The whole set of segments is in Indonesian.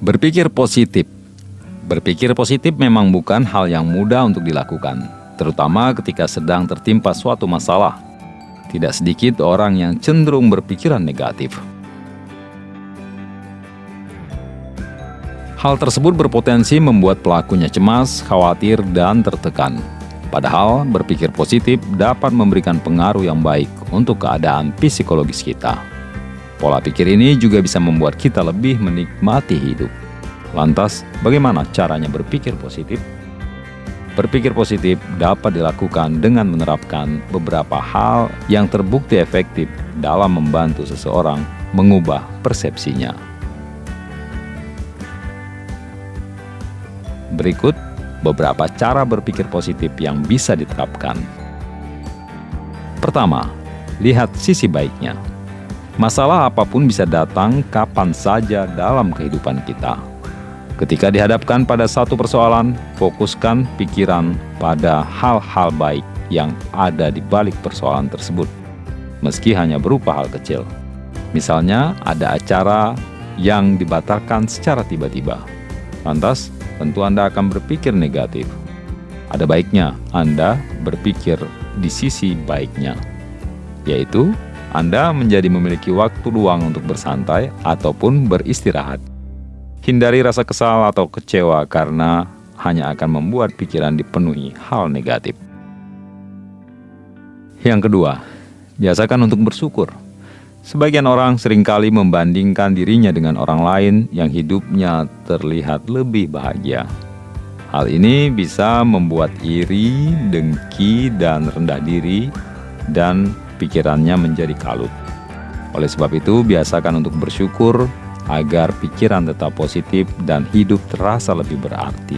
Berpikir positif. Berpikir positif memang bukan hal yang mudah untuk dilakukan, terutama ketika sedang tertimpa suatu masalah. Tidak sedikit orang yang cenderung berpikiran negatif. Hal tersebut berpotensi membuat pelakunya cemas, khawatir, dan tertekan. Padahal berpikir positif dapat memberikan pengaruh yang baik untuk keadaan psikologis kita. Pola pikir ini juga bisa membuat kita lebih menikmati hidup. Lantas, bagaimana caranya berpikir positif? Berpikir positif dapat dilakukan dengan menerapkan beberapa hal yang terbukti efektif dalam membantu seseorang mengubah persepsinya. Berikut beberapa cara berpikir positif yang bisa diterapkan. Pertama, lihat sisi baiknya. Masalah apapun bisa datang kapan saja dalam kehidupan kita. Ketika dihadapkan pada satu persoalan, fokuskan pikiran pada hal-hal baik yang ada di balik persoalan tersebut, meski hanya berupa hal kecil. Misalnya, ada acara yang dibatalkan secara tiba-tiba. Lantas, tentu Anda akan berpikir negatif. Ada baiknya Anda berpikir di sisi baiknya, yaitu Anda menjadi memiliki waktu luang untuk bersantai ataupun beristirahat. Hindari rasa kesal atau kecewa karena hanya akan membuat pikiran dipenuhi hal negatif. Yang kedua, biasakan untuk bersyukur. Sebagian orang seringkali membandingkan dirinya dengan orang lain yang hidupnya terlihat lebih bahagia. Hal ini bisa membuat iri, dengki, dan rendah diri, dan pikirannya menjadi kalut. Oleh sebab itu, biasakan untuk bersyukur agar pikiran tetap positif dan hidup terasa lebih berarti.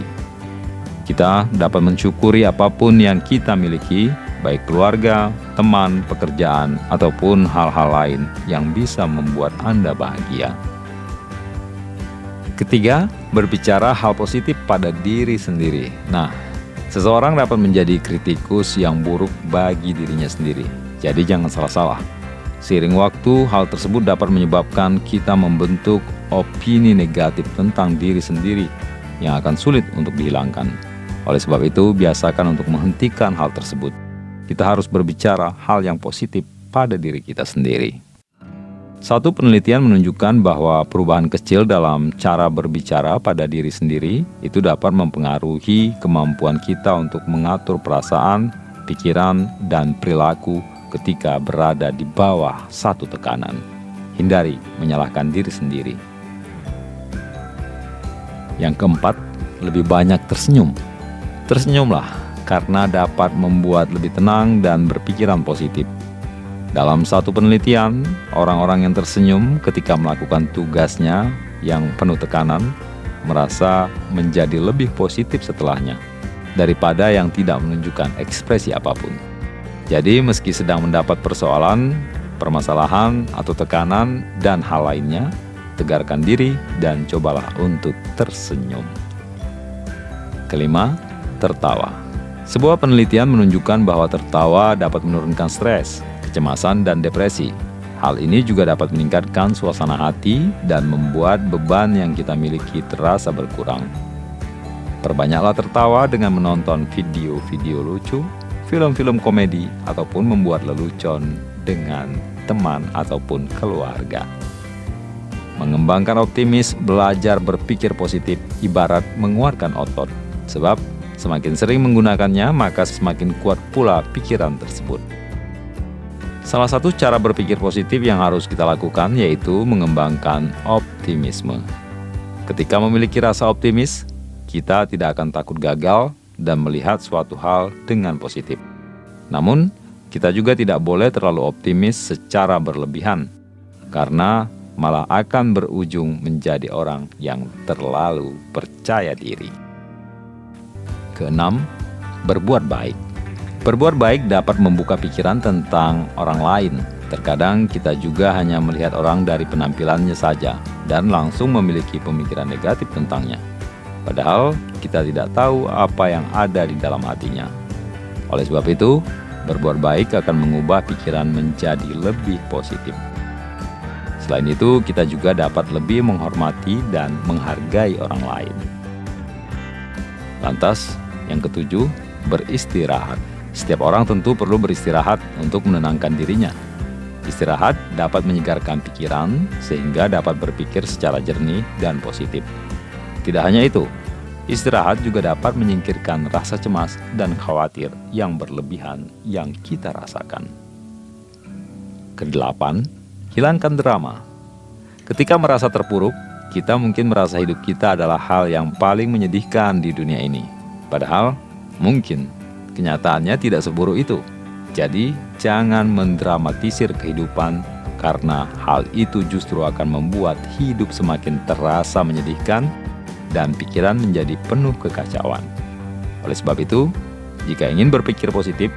Kita dapat mensyukuri apapun yang kita miliki, baik keluarga, teman, pekerjaan, ataupun hal-hal lain yang bisa membuat Anda bahagia. Ketiga, berbicara hal positif pada diri sendiri. Nah, seseorang dapat menjadi kritikus yang buruk bagi dirinya sendiri. Jadi jangan salah-salah. Seiring waktu, hal tersebut dapat menyebabkan kita membentuk opini negatif tentang diri sendiri yang akan sulit untuk dihilangkan. Oleh sebab itu, biasakan untuk menghentikan hal tersebut. Kita harus berbicara hal yang positif pada diri kita sendiri. Satu penelitian menunjukkan bahwa perubahan kecil dalam cara berbicara pada diri sendiri itu dapat mempengaruhi kemampuan kita untuk mengatur perasaan, pikiran, dan perilaku ketika berada di bawah satu tekanan. Hindari menyalahkan diri sendiri. Yang keempat, lebih banyak tersenyum. Tersenyumlah karena dapat membuat lebih tenang dan berpikiran positif. Dalam satu penelitian, orang-orang yang tersenyum ketika melakukan tugasnya yang penuh tekanan merasa menjadi lebih positif setelahnya daripada yang tidak menunjukkan ekspresi apapun. Jadi meski sedang mendapat persoalan, permasalahan, atau tekanan, dan hal lainnya, tegarkan diri dan cobalah untuk tersenyum. Kelima, tertawa. Sebuah penelitian menunjukkan bahwa tertawa dapat menurunkan stres, kecemasan, dan depresi. Hal ini juga dapat meningkatkan suasana hati dan membuat beban yang kita miliki terasa berkurang. Perbanyaklah tertawa dengan menonton video-video lucu, film-film komedi, ataupun membuat lelucon dengan teman ataupun keluarga. Mengembangkan optimis, belajar berpikir positif ibarat menguatkan otot. Sebab semakin sering menggunakannya, maka semakin kuat pula pikiran tersebut. Salah satu cara berpikir positif yang harus kita lakukan yaitu mengembangkan optimisme. Ketika memiliki rasa optimis, kita tidak akan takut gagal dan melihat suatu hal dengan positif. Namun, kita juga tidak boleh terlalu optimis secara berlebihan, karena malah akan berujung menjadi orang yang terlalu percaya diri. Keenam, berbuat baik. Berbuat baik dapat membuka pikiran tentang orang lain. Terkadang kita juga hanya melihat orang dari penampilannya saja dan langsung memiliki pemikiran negatif tentangnya. Padahal kita tidak tahu apa yang ada di dalam hatinya. Oleh sebab itu, berbuat baik akan mengubah pikiran menjadi lebih positif. Selain itu, kita juga dapat lebih menghormati dan menghargai orang lain. Lantas, yang ketujuh, beristirahat. Setiap orang tentu perlu beristirahat untuk menenangkan dirinya. Istirahat dapat menyegarkan pikiran sehingga dapat berpikir secara jernih dan positif. Tidak hanya itu, istirahat juga dapat menyingkirkan rasa cemas dan khawatir yang berlebihan yang kita rasakan. Kedelapan, hilangkan drama. Ketika merasa terpuruk, kita mungkin merasa hidup kita adalah hal yang paling menyedihkan di dunia ini. Padahal, mungkin kenyataannya tidak seburuk itu. Jadi, jangan mendramatisir kehidupan karena hal itu justru akan membuat hidup semakin terasa menyedihkan dan pikiran menjadi penuh kekacauan. Oleh sebab itu, jika ingin berpikir positif,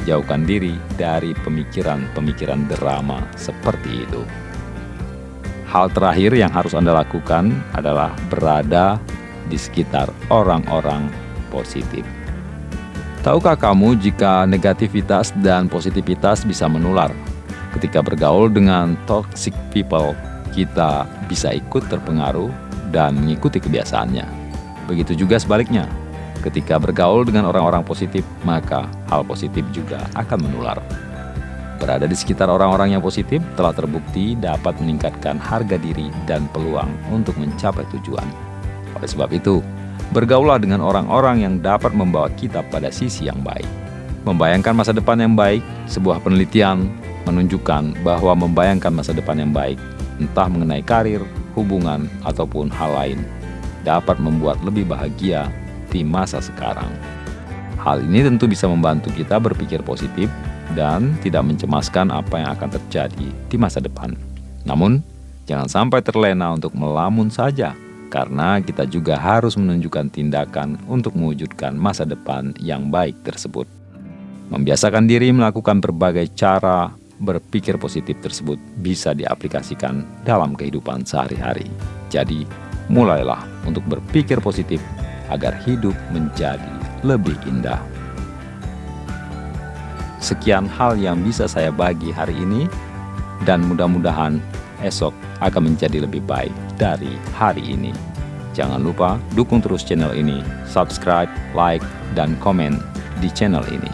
jauhkan diri dari pemikiran-pemikiran drama seperti itu. Hal terakhir yang harus Anda lakukan adalah berada di sekitar orang-orang positif. Tahukah kamu jika negativitas dan positivitas bisa menular? Ketika bergaul dengan toxic people, kita bisa ikut terpengaruh dan mengikuti kebiasaannya. Begitu juga sebaliknya. Ketika bergaul dengan orang-orang positif, maka hal positif juga akan menular. Berada di sekitar orang-orang yang positif telah terbukti dapat meningkatkan harga diri dan peluang untuk mencapai tujuan. Oleh sebab itu, bergaullah dengan orang-orang yang dapat membawa kita pada sisi yang baik. Membayangkan masa depan yang baik, sebuah penelitian menunjukkan bahwa membayangkan masa depan yang baik, entah mengenai karir, hubungan, ataupun hal lain, dapat membuat lebih bahagia di masa sekarang. Hal ini tentu bisa membantu kita berpikir positif dan tidak mencemaskan apa yang akan terjadi di masa depan. Namun, jangan sampai terlena untuk melamun saja, karena kita juga harus menunjukkan tindakan untuk mewujudkan masa depan yang baik tersebut. Membiasakan diri melakukan berbagai cara berpikir positif tersebut bisa diaplikasikan dalam kehidupan sehari-hari. Jadi, mulailah untuk berpikir positif agar hidup menjadi lebih indah. Sekian hal yang bisa saya bagi hari ini, dan mudah-mudahan esok akan menjadi lebih baik dari hari ini. Jangan lupa dukung terus channel ini, subscribe, like, dan komen di channel ini.